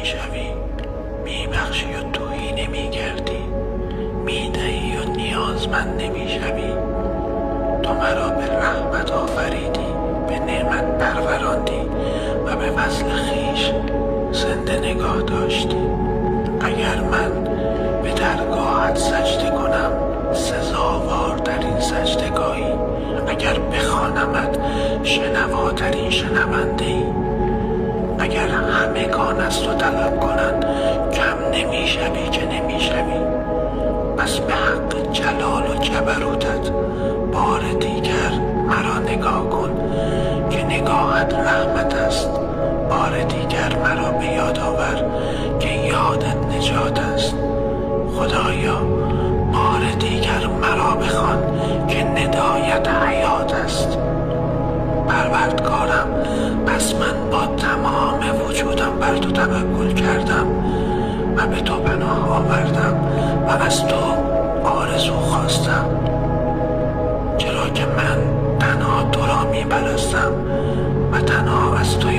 نمیشوی، میبخشی و توهی نمیگردی، میدهی و نیازمند نمیشوی. تو مرا به رحمت آفریدی، به نعمت پروراندی و به فضل خویش زنده نگاه داشتی. اگر من به درگاهت سجده کنم، سزاوار در این سجدگاهی. اگر بخوانمت، شنواترین شنونده ای. اگر همگان از تو طلب کنند، کم نمیشوی که نمیشوی. پس به حق جلال و جبروتت بار دیگر مرا نگاه کن که نگاهت رحمت است. بار دیگر مرا به یاد آور که یادت نجات است. خدایا بار دیگر مرا بخوان که ندایت حیات است. پروردگارم، پس من با تمام وجودم بر تو توکل کردم و به تو پناه آوردم و از تو آرزو خواستم، چرا که من تنها تو را می پرستم و تنها از تو